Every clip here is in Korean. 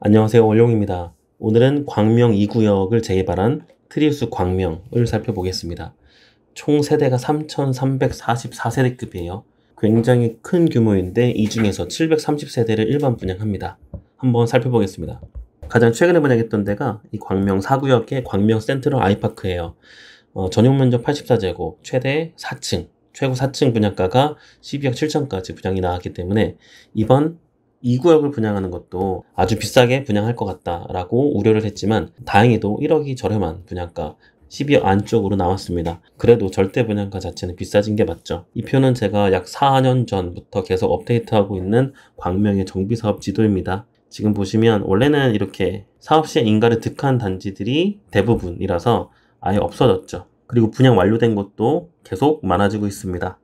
안녕하세요, 원룡입니다. 오늘은 광명 2구역을 재개발한 트리우스 광명을 살펴보겠습니다. 총 세대가 3,344세대급이에요. 굉장히 큰 규모인데 이 중에서 730세대를 일반 분양합니다. 한번 살펴보겠습니다. 가장 최근에 분양했던 데가 이 광명 4구역의 광명 센트럴 아이파크예요. 전용 면적 84제곱, 최대 4층, 최고 4층 분양가가 12억 7천까지 분양이 나왔기 때문에 이번 2구역을 분양하는 것도 아주 비싸게 분양할 것 같다라고 우려를 했지만 다행히도 1억이 저렴한 분양가 12억 안쪽으로 나왔습니다. 그래도 절대 분양가 자체는 비싸진 게 맞죠. 이 표는 제가 약 4년 전부터 계속 업데이트하고 있는 광명의 정비사업 지도입니다. 지금 보시면 원래는 이렇게 사업시행 인가를 득한 단지들이 대부분이라서 아예 없어졌죠. 그리고 분양 완료된 곳도 계속 많아지고 있습니다.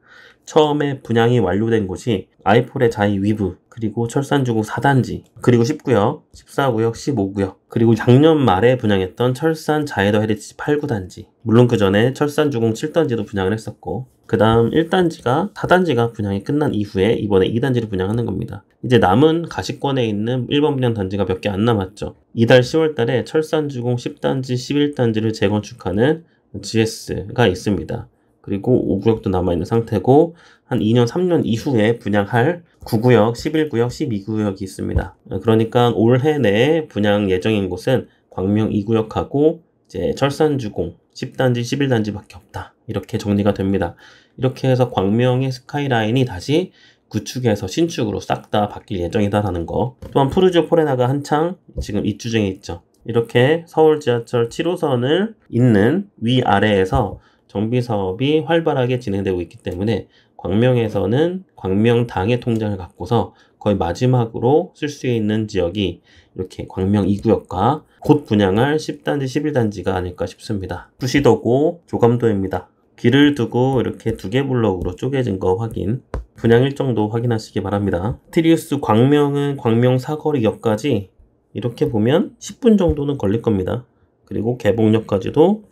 처음에 분양이 완료된 곳이 아이폴의 자이 위브, 그리고 철산주공 4단지, 그리고 10구역, 14구역, 15구역, 그리고 작년 말에 분양했던 철산 자이더 헤리티지 8구단지, 물론 그 전에 철산주공 7단지도 분양을 했었고, 그 다음 1단지가 4단지가 분양이 끝난 이후에 이번에 2단지를 분양하는 겁니다. 이제 남은 가시권에 있는 1번 분양 단지가 몇 개 안 남았죠. 이달 10월달에 철산주공 10단지, 11단지를 재건축하는 GS가 있습니다. 그리고 5구역도 남아있는 상태고 한 2년, 3년 이후에 분양할 9구역, 11구역, 12구역이 있습니다. 그러니까 올해 내에 분양 예정인 곳은 광명 2구역하고 이제 철산주공 10단지, 11단지밖에 없다. 이렇게 정리가 됩니다. 이렇게 해서 광명의 스카이라인이 다시 구축에서 신축으로 싹 다 바뀔 예정이다라는 거. 또한 푸르지오 포레나가 한창 지금 입주 중에 있죠. 이렇게 서울 지하철 7호선을 잇는 위아래에서 정비 사업이 활발하게 진행되고 있기 때문에 광명에서는 광명당의 통장을 갖고서 거의 마지막으로 쓸 수 있는 지역이 이렇게 광명 2구역과 곧 분양할 10단지, 11단지가 아닐까 싶습니다. 수시도고 조감도입니다. 길을 두고 이렇게 두 개 블록으로 쪼개진 거 확인, 분양 일정도 확인하시기 바랍니다. 트리우스 광명은 광명 사거리역까지 이렇게 보면 10분 정도는 걸릴 겁니다. 그리고 개봉역까지도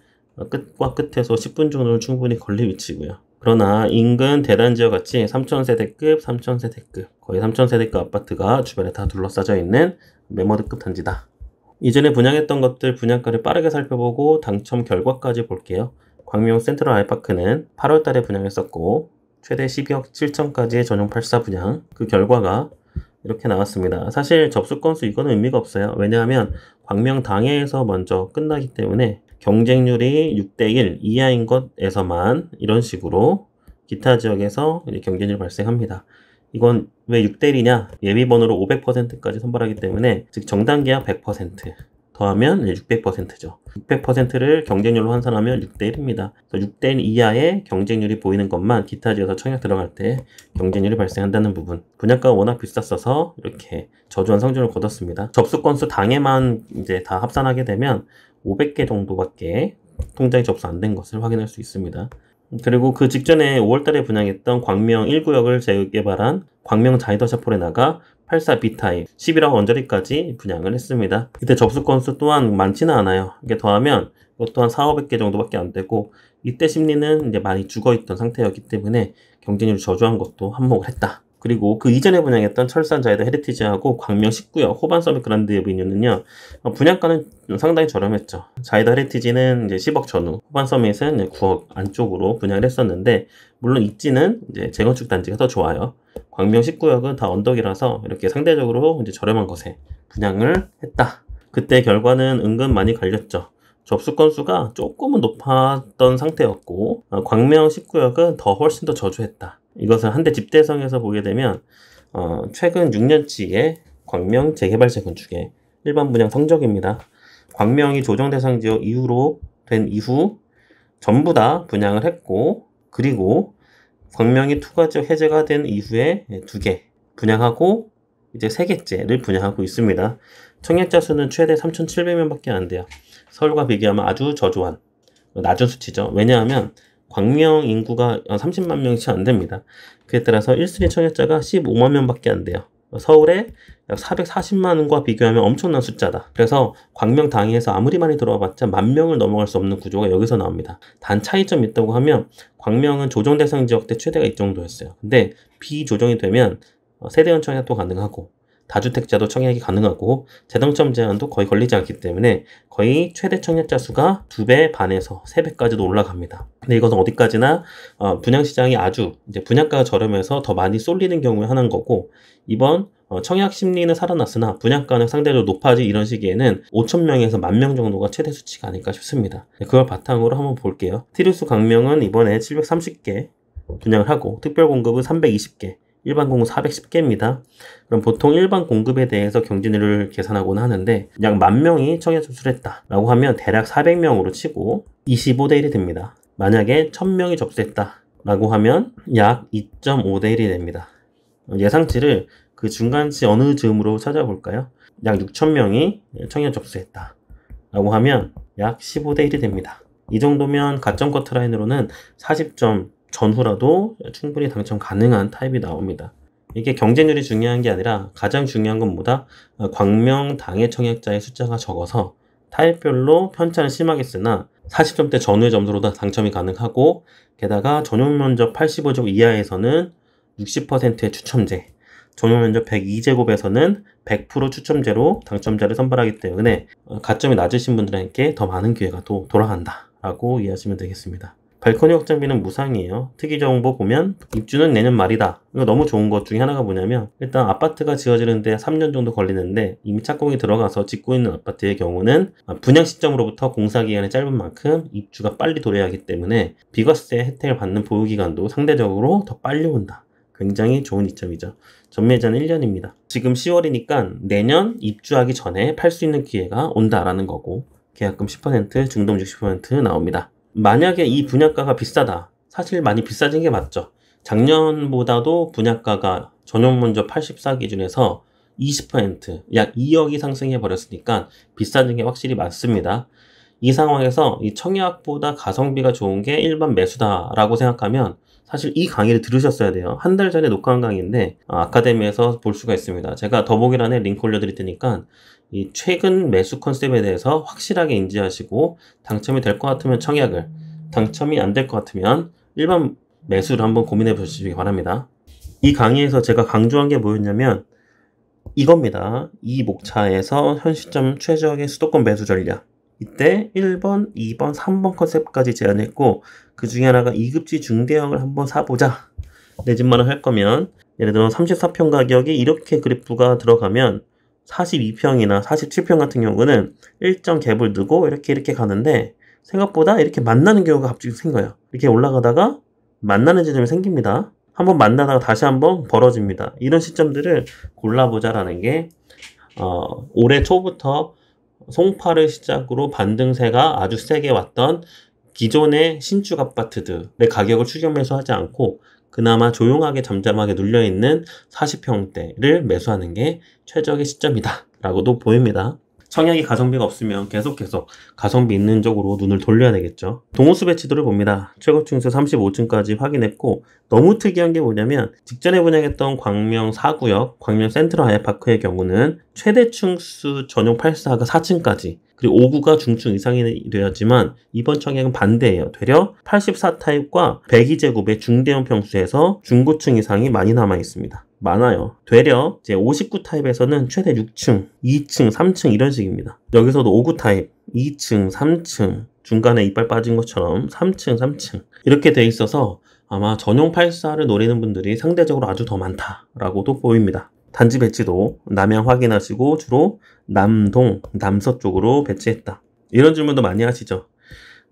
끝과 끝에서 10분 정도는 충분히 걸릴 위치고요. 그러나 인근 대단지와 같이 3,000세대급, 3,000세대급, 거의 3,000세대급 아파트가 주변에 다 둘러싸져 있는 매머드급 단지다. 이전에 분양했던 것들 분양가를 빠르게 살펴보고 당첨 결과까지 볼게요. 광명 센트럴 아이파크는 8월달에 분양했었고 최대 12억 7천까지의 전용 84 분양, 그 결과가 이렇게 나왔습니다. 사실 접수 건수 이거는 의미가 없어요. 왜냐하면 광명 당해에서 먼저 끝나기 때문에 경쟁률이 6대1 이하인 것에서만 이런 식으로 기타 지역에서 경쟁률이 발생합니다. 이건 왜 6대1이냐? 예비번호로 500%까지 선발하기 때문에, 즉 정단계약 100% 더하면 600%죠. 600%를 경쟁률로 환산하면 6대1입니다. 6대1 이하의 경쟁률이 보이는 것만 기타 지역에서 청약 들어갈 때 경쟁률이 발생한다는 부분. 분양가가 워낙 비쌌어서 이렇게 저조한 성적을 거뒀습니다. 접수 건수 당에만 이제 다 합산하게 되면 500개 정도밖에 통장에 접수 안 된 것을 확인할 수 있습니다. 그리고 그 직전에 5월달에 분양했던 광명 1구역을 재개발한 광명 자이더 샤포레나가 84 B타입 11억 언저리까지 분양을 했습니다. 이때 접수 건수 또한 많지는 않아요. 이게 더하면 이것 또한 4,500개 정도밖에 안 되고, 이때 심리는 이제 많이 죽어있던 상태였기 때문에 경쟁률이 저조한 것도 한몫을 했다. 그리고 그 이전에 분양했던 철산 자이더 헤리티지하고 광명 19역 호반 서밋 그란드 에비뉴는요, 분양가는 상당히 저렴했죠. 자이더 헤리티지는 이제 10억 전후, 호반 서밋은 9억 안쪽으로 분양을 했었는데, 물론 입지는 이제 재건축 단지가 더 좋아요. 광명 19역은 다 언덕이라서 이렇게 상대적으로 이제 저렴한 것에 분양을 했다. 그때 결과는 은근 많이 갈렸죠. 접수 건수가 조금은 높았던 상태였고, 광명 19역은 훨씬 더 저조했다. 이것을 한대 집대성에서 보게 되면 최근 6년치의 광명 재개발 재건축의 일반 분양 성적입니다. 광명이 조정 대상 지역 이후로 된 이후 전부 다 분양을 했고, 그리고 광명이 투과 지역 해제가 된 이후에 2개 분양하고 이제 3개째를 분양하고 있습니다. 청약자 수는 최대 3,700명밖에 안 돼요. 서울과 비교하면 아주 저조한 낮은 수치죠. 왜냐하면 광명 인구가 30만 명씩 안 됩니다. 그에 따라서 1순위 청약자가 15만 명밖에 안 돼요. 서울에 약 440만과 비교하면 엄청난 숫자다. 그래서 광명 당에서 아무리 많이 들어와봤자 10,000명을 넘어갈 수 없는 구조가 여기서 나옵니다. 단 차이점이 있다고 하면 광명은 조정 대상 지역 때 최대가 이 정도였어요. 근데 비조정이 되면 세대연 청약도 가능하고 다주택자도 청약이 가능하고 재당첨 제한도 거의 걸리지 않기 때문에 거의 최대 청약자 수가 2배 반에서 3배까지도 올라갑니다. 근데 이것은 어디까지나 분양시장이 아주 이제 분양가가 저렴해서 더 많이 쏠리는 경우에 하나인 거고, 이번 청약 심리는 살아났으나 분양가는 상대적으로 높아질 이런 시기에는 5,000명에서 10,000명 정도가 최대 수치가 아닐까 싶습니다. 그걸 바탕으로 한번 볼게요. 티루스 광명은 이번에 730개 분양을 하고 특별 공급은 320개, 일반 공급 410개입니다. 그럼 보통 일반 공급에 대해서 경진율을 계산하곤 하는데 약 10,000명이 청약 접수를 했다 라고 하면 대략 400명으로 치고 25대 1이 됩니다. 만약에 1,000명이 접수했다 라고 하면 약 2.5대 1이 됩니다. 예상치를 그 중간치 어느 즈음으로 찾아볼까요? 약 6,000명이 청약 접수했다 라고 하면 약 15대 1이 됩니다. 이 정도면 가점 커트라인으로는 40점 전후라도 충분히 당첨 가능한 타입이 나옵니다. 이게 경쟁률이 중요한 게 아니라 가장 중요한 건 뭐다? 광명 당해 청약자의 숫자가 적어서 타입별로 편차는 심하게 쓰나 40점대 전후의 점수로도 당첨이 가능하고, 게다가 전용 면적 85제곱 이하에서는 60%의 추첨제, 전용 면적 102제곱에서는 100% 추첨제로 당첨자를 선발하기 때문에 가점이 낮으신 분들에게 더 많은 기회가 또 돌아간다 라고 이해하시면 되겠습니다. 발코니 확장비는 무상이에요. 특이정보 보면 입주는 내년 말이다. 이거 너무 좋은 것 중에 하나가 뭐냐면, 일단 아파트가 지어지는데 3년 정도 걸리는데 이미 착공이 들어가서 짓고 있는 아파트의 경우는 분양 시점으로부터 공사기간이 짧은 만큼 입주가 빨리 돌아야 하기 때문에 비과세 혜택을 받는 보유기간도 상대적으로 더 빨리 온다. 굉장히 좋은 이점이죠. 전매제는 1년입니다. 지금 10월이니까 내년 입주하기 전에 팔 수 있는 기회가 온다라는 거고, 계약금 10%, 중도금리 10% 나옵니다. 만약에 이 분양가가 비싸다. 사실 많이 비싸진 게 맞죠. 작년보다도 분양가가 전용 면적 84 기준에서 20%, 약 2억이 상승해 버렸으니까 비싸진 게 확실히 맞습니다. 이 상황에서 이 청약보다 가성비가 좋은 게 일반 매수다라고 생각하면 사실 이 강의를 들으셨어야 돼요. 한 달 전에 녹화한 강의인데 아카데미에서 볼 수가 있습니다. 제가 더보기란에 링크 올려드릴 테니까 이 최근 매수 컨셉에 대해서 확실하게 인지하시고 당첨이 될 것 같으면 청약을, 당첨이 안 될 것 같으면 일반 매수를 한번 고민해 보시기 바랍니다. 이 강의에서 제가 강조한 게 뭐였냐면 이겁니다. 이 목차에서 현 시점 최적의 수도권 매수 전략. 이때 1번, 2번, 3번 컨셉까지 제안했고, 그 중에 하나가 2급지 중대형을 한번 사보자. 내 집만을 할 거면, 예를 들어 34평 가격이 이렇게 그래프가 들어가면 42평이나 47평 같은 경우는 일정 갭을 두고 이렇게 가는데 생각보다 이렇게 만나는 경우가 갑자기 생겨요. 이렇게 올라가다가 만나는 지점이 생깁니다. 한번 만나다가 다시 한번 벌어집니다. 이런 시점들을 골라보자라는 게 올해 초부터 송파를 시작으로 반등세가 아주 세게 왔던 기존의 신축 아파트들의 가격을 추격 매수하지 않고 그나마 조용하게 잠잠하게 눌려있는 40평대를 매수하는 게 최적의 시점이다 라고도 보입니다. 청약이 가성비가 없으면 계속 가성비 있는 쪽으로 눈을 돌려야 되겠죠. 동호수 배치도를 봅니다. 최고층수 35층까지 확인했고, 너무 특이한 게 뭐냐면 직전에 분양했던 광명 4구역, 광명 센트럴 아이파크의 경우는 최대 층수 전용 84가 4층까지, 그리고 5구가 중층 이상이 되었지만 이번 청약은 반대예요. 되려 84 타입과 102제곱의 중대형 평수에서 중고층 이상이 많이 남아 있습니다. 많아요. 되려 이제 59 타입에서는 최대 6층, 2층, 3층 이런 식입니다. 여기서도 59 타입 2층, 3층, 중간에 이빨 빠진 것처럼 3층 이렇게 돼 있어서 아마 전용 84를 노리는 분들이 상대적으로 아주 더 많다라고도 보입니다. 단지 배치도 남향 확인하시고 주로 남동, 남서쪽으로 배치했다. 이런 질문도 많이 하시죠.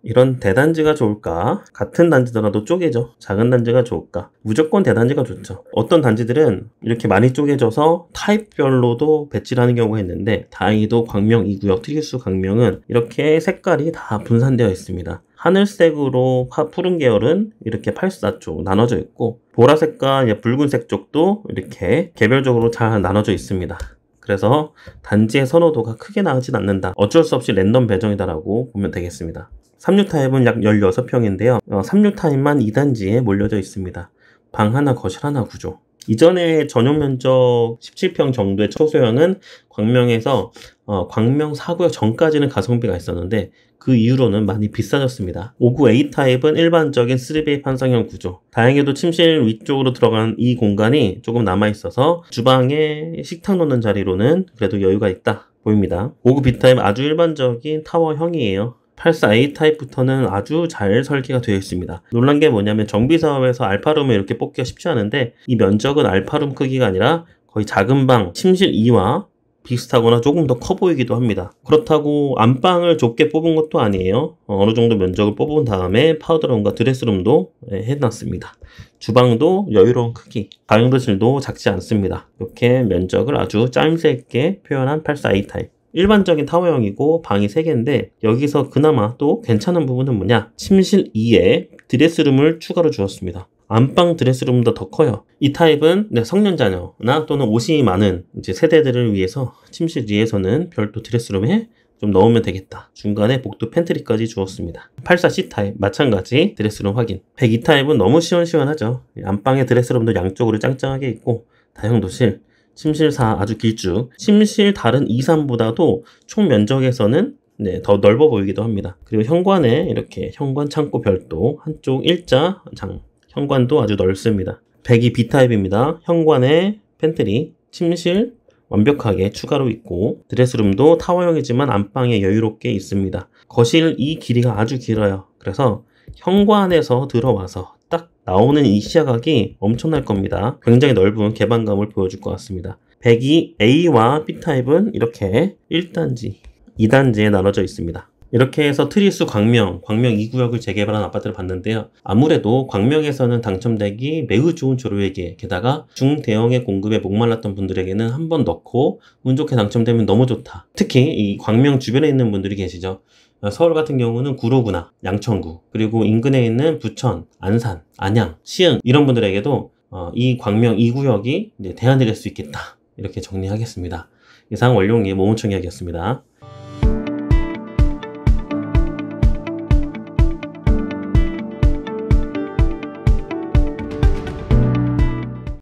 이런 대단지가 좋을까? 같은 단지더라도 쪼개져. 작은 단지가 좋을까? 무조건 대단지가 좋죠. 어떤 단지들은 이렇게 많이 쪼개져서 타입별로도 배치를 하는 경우가 있는데, 다행히도 광명 2구역 특유수 광명은 이렇게 색깔이 다 분산되어 있습니다. 하늘색으로 푸른 계열은 이렇게 84쪽 나눠져 있고, 보라색과 붉은색 쪽도 이렇게 개별적으로 잘 나눠져 있습니다. 그래서 단지의 선호도가 크게 나가진 않는다. 어쩔 수 없이 랜덤 배정이다라고 보면 되겠습니다. 36타입은 약 16평인데요. 36타입만 2단지에 몰려져 있습니다. 방 하나, 거실 하나 구조. 이전에 전용 면적 17평 정도의 초소형은 광명에서 광명 4구역 전까지는 가성비가 있었는데 그 이후로는 많이 비싸졌습니다. 5구 A타입은 일반적인 3베이 판상형 구조. 다행히도 침실 위쪽으로 들어간 이 공간이 조금 남아있어서 주방에 식탁 놓는 자리로는 그래도 여유가 있다 보입니다. 5구 B타입 아주 일반적인 타워형이에요. 84A 타입부터는 아주 잘 설계가 되어 있습니다. 놀란 게 뭐냐면 정비사업에서 알파룸을 이렇게 뽑기가 쉽지 않은데 이 면적은 알파룸 크기가 아니라 거의 작은 방 침실 2와 비슷하거나 조금 더 커 보이기도 합니다. 그렇다고 안방을 좁게 뽑은 것도 아니에요. 어느 정도 면적을 뽑은 다음에 파우더룸과 드레스룸도 해놨습니다. 주방도 여유로운 크기, 다용도실도 작지 않습니다. 이렇게 면적을 아주 짜임새 있게 표현한 84A 타입. 일반적인 타워형이고 방이 3개인데 여기서 그나마 또 괜찮은 부분은 뭐냐, 침실 2에 드레스룸을 추가로 주었습니다. 안방 드레스룸보다 더 커요. 이 타입은 성년자녀나 또는 옷이 많은 이제 세대들을 위해서 침실 2에서는 별도 드레스룸에 좀 넣으면 되겠다. 중간에 복도 팬트리까지 주었습니다. 84C 타입 마찬가지 드레스룸 확인. 102 타입은 너무 시원시원하죠. 안방에 드레스룸도 양쪽으로 짱짱하게 있고 다용도실, 침실 4 아주 길쭉. 침실 다른 2, 3보다도 총 면적에서는 더 넓어 보이기도 합니다. 그리고 현관에 이렇게 현관 창고 별도, 한쪽 일자 장, 현관도 아주 넓습니다. 102 B타입입니다. 현관에 팬트리, 침실 완벽하게 추가로 있고 드레스룸도 타워형이지만 안방에 여유롭게 있습니다. 거실 이 길이가 아주 길어요. 그래서 현관에서 들어와서 딱 나오는 이 시야각이 엄청날 겁니다. 굉장히 넓은 개방감을 보여줄 것 같습니다. 102 A와 B타입은 이렇게 1단지, 2단지에 나눠져 있습니다. 이렇게 해서 트리수 광명 2구역을 재개발한 아파트를 봤는데요. 아무래도 광명에서는 당첨되기 매우 좋은 조류액에, 게다가 중대형의 공급에 목말랐던 분들에게는 한번 넣고 운 좋게 당첨되면 너무 좋다. 특히 이 광명 주변에 있는 분들이 계시죠. 서울 같은 경우는 구로구나, 양천구, 그리고 인근에 있는 부천, 안산, 안양, 시흥 이런 분들에게도 이 광명 2구역이 대안이 될 수 있겠다. 이렇게 정리하겠습니다. 이상 월룡이의 모문청 이야기였습니다.